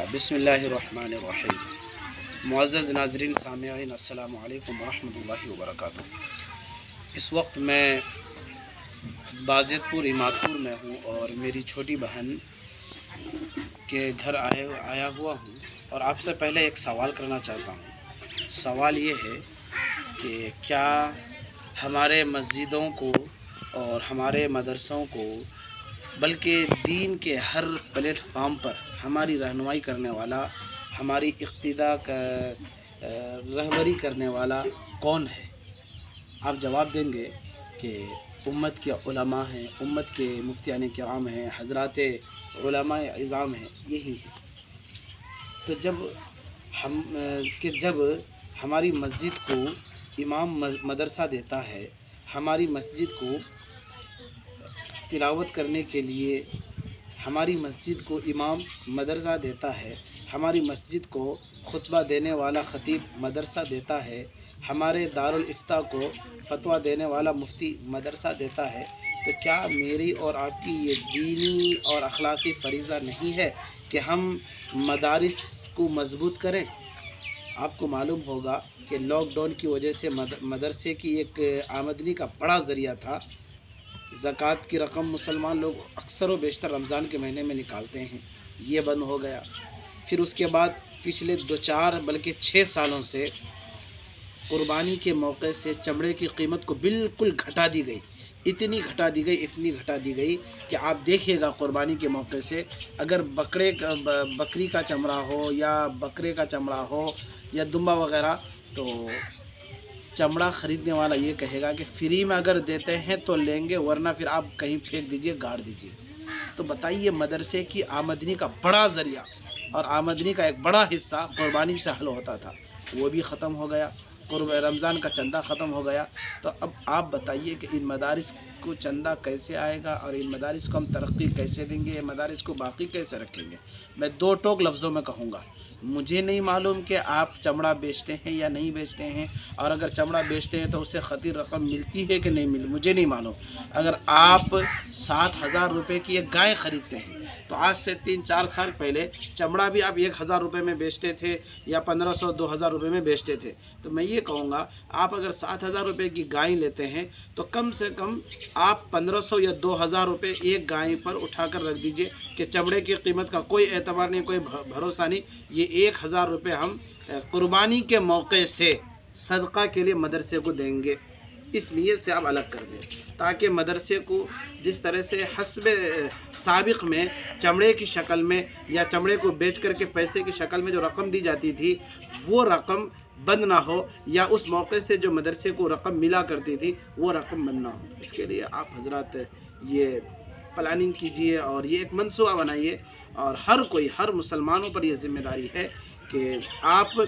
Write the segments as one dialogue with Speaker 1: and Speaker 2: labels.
Speaker 1: بسم اللہ الرحمن الرحیم۔ معزز ناظرین سامعین، السلام علیکم ورحمۃ اللہ وبرکاتہ۔ اس وقت میں بازیت پور امادپور میں ہوں اور میری چھوٹی بہن کے گھر آیا ہوا ہوں، اور آپ سے پہلے ایک سوال کرنا چاہتا ہوں۔ سوال یہ ہے کہ کیا ہمارے مسجدوں کو اور ہمارے مدرسوں کو، بلکہ دین کے ہر پلیٹ فارم پر ہماری رہنمائی کرنے والا، ہماری اقتداء کا رہبری کرنے والا کون ہے؟ آپ جواب دیں گے کہ امت کے علماء ہیں، امت کے مفتیان کرام ہیں، حضرات علماء اعظام ہیں، یہی ہے۔ تو جب ہماری مسجد کو امام مدرسہ دیتا ہے، ہماری مسجد کو تلاوت کرنے کے لیے ہماری مسجد کو امام مدرسہ دیتا ہے، ہماری مسجد کو خطبہ دینے والا خطیب مدرسہ دیتا ہے، ہمارے دارالافتاء کو فتویٰ دینے والا مفتی مدرسہ دیتا ہے، تو کیا میری اور آپ کی یہ دینی اور اخلاقی فریضہ نہیں ہے کہ ہم مدارس کو مضبوط کریں؟ آپ کو معلوم ہوگا کہ لاک ڈاؤن کی وجہ سے مدرسے کی ایک آمدنی کا بڑا ذریعہ تھا۔ زکوٰۃ کی رقم مسلمان لوگ اکثر و بیشتر رمضان کے مہینے میں نکالتے ہیں، یہ بند ہو گیا۔ پھر اس کے بعد پچھلے 2-4 بلکہ 6 سالوں سے قربانی کے موقع سے چمڑے کی قیمت کو بالکل گھٹا دی گئی، اتنی گھٹا دی گئی کہ آپ دیکھیے گا قربانی کے موقع سے اگر بکری کا چمڑا ہو یا بکرے کا چمڑا ہو یا دمبا وغیرہ، تو چمڑا خریدنے والا یہ کہے گا کہ فری میں اگر دیتے ہیں تو لیں گے، ورنہ پھر آپ کہیں پھینک دیجئے، گاڑ دیجئے۔ تو بتائیے، مدرسے کی آمدنی کا بڑا ذریعہ اور آمدنی کا ایک بڑا حصہ قربانی سے حل ہوتا تھا، وہ بھی ختم ہو گیا، رمضان کا چندہ ختم ہو گیا۔ تو اب آپ بتائیے کہ ان مدارس کو چندہ کیسے آئے گا، اور ان مدارس کو ہم ترقی کیسے دیں گے، یہ مدارس کو باقی کیسے رکھیں گے؟ میں 2 ٹوک لفظوں میں کہوں گا، مجھے نہیں معلوم کہ آپ چمڑا بیچتے ہیں یا نہیں بیچتے ہیں، اور اگر چمڑا بیچتے ہیں تو اس سے خطیر رقم ملتی ہے کہ نہیں ملتی، مجھے نہیں معلوم۔ اگر آپ 7,000 روپے کی ایک گائے خریدتے ہیں تو آج سے 3-4 سال پہلے چمڑا بھی آپ 1,000 روپے میں بیچتے تھے یا 1,500-2,000 روپے میں بیچتے تھے۔ تو میں یہ کہوں گا، آپ اگر 7,000 روپے کی گائے لیتے ہیں تو کم سے کم آپ 1,500 یا 2,000 روپے ایک گائے پر اٹھا کر رکھ دیجئے کہ چمڑے کی قیمت کا کوئی اعتبار نہیں، کوئی بھروسہ نہیں، یہ 1,000 روپے ہم قربانی کے موقع سے صدقہ کے لیے مدرسے کو دیں گے۔ اس لیے سے آپ الگ کر دیں، تاکہ مدرسے کو جس طرح سے حسب سابق میں چمڑے کی شکل میں یا چمڑے کو بیچ کر کے پیسے کی شکل میں جو رقم دی جاتی تھی، وہ رقم بند نہ ہو، یا اس موقع سے جو مدرسے کو رقم ملا کرتی تھی وہ رقم بند نہ ہو۔ اس کے لیے آپ حضرات یہ پلاننگ کیجئے اور یہ ایک منصوبہ بنائیے، اور ہر مسلمانوں پر یہ ذمہ داری ہے کہ آپ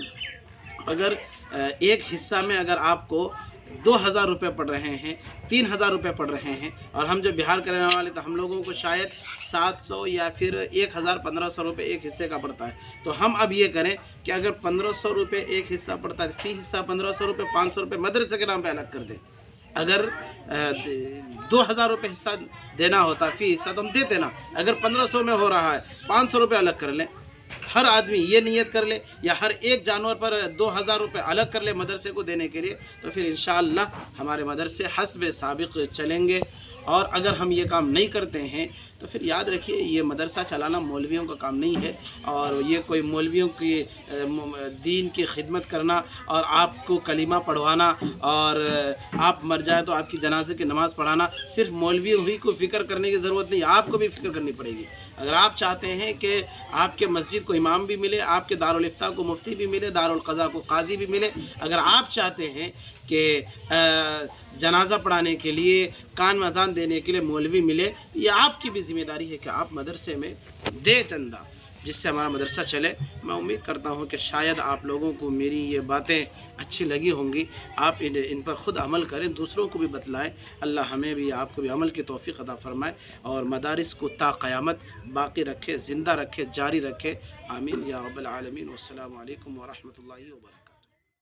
Speaker 1: اگر ایک حصہ میں اگر آپ کو 2,000 روپے پڑ رہے ہیں، 3,000 روپے پڑ رہے ہیں، اور ہم جو بہار کے رہنے والے تو ہم لوگوں کو شاید 700 یا پھر 1,000-1,500 روپے ایک حصے کا پڑتا ہے، تو ہم اب یہ کریں کہ اگر 1,500 روپے ایک حصہ پڑتا ہے، فی حصہ 1,500 روپے، 500 روپے مدرسے کے نام پہ الگ کر دیں۔ اگر 2,000 روپے حصہ دینا ہوتا فی حصہ تو ہم دیتے نا، اگر 1,500 میں ہو رہا ہے 500 روپے الگ کر لیں۔ ہر آدمی یہ نیت کر لے، یا ہر ایک جانور پر 2,000 روپے الگ کر لے مدرسے کو دینے کے لیے، تو پھر انشاءاللہ ہمارے مدرسے حسب سابق چلیں گے۔ اور اگر ہم یہ کام نہیں کرتے ہیں تو پھر یاد رکھیے، یہ مدرسہ چلانا مولویوں کا کام نہیں ہے، اور یہ کوئی مولویوں کی دین کی خدمت کرنا اور آپ کو کلمہ پڑھوانا اور آپ مر جائے تو آپ کی جنازے کی نماز پڑھانا، صرف مولویوں ہی کو فکر کرنے کی ضرورت نہیں، آپ کو بھی فکر کرنی پڑے گی۔ اگر آپ چاہتے ہیں کہ آپ کے مسجد کو امام بھی ملے، آپ کے دارالافتاء کو مفتی بھی ملے، دارالقضاء کو قاضی بھی ملے، اگر آپ چاہتے ہیں کہ جنازہ پڑھانے کے لیے، کان میں اذان دینے کے لیے مولوی ملے، یہ آپ کی بھی ذمہ داری ہے کہ آپ مدرسے میں دے چندہ، جس سے ہمارا مدرسہ چلے۔ میں امید کرتا ہوں کہ شاید آپ لوگوں کو میری یہ باتیں اچھی لگی ہوں گی، آپ ان پر خود عمل کریں، دوسروں کو بھی بتلائیں۔ اللہ ہمیں بھی آپ کو بھی عمل کی توفیق عطا فرمائے، اور مدارس کو تا قیامت باقی رکھے، زندہ رکھے، جاری رکھے، آمین یا رب العالمین۔ والسلام علیکم ورحمۃ اللہ وبرکاتہ۔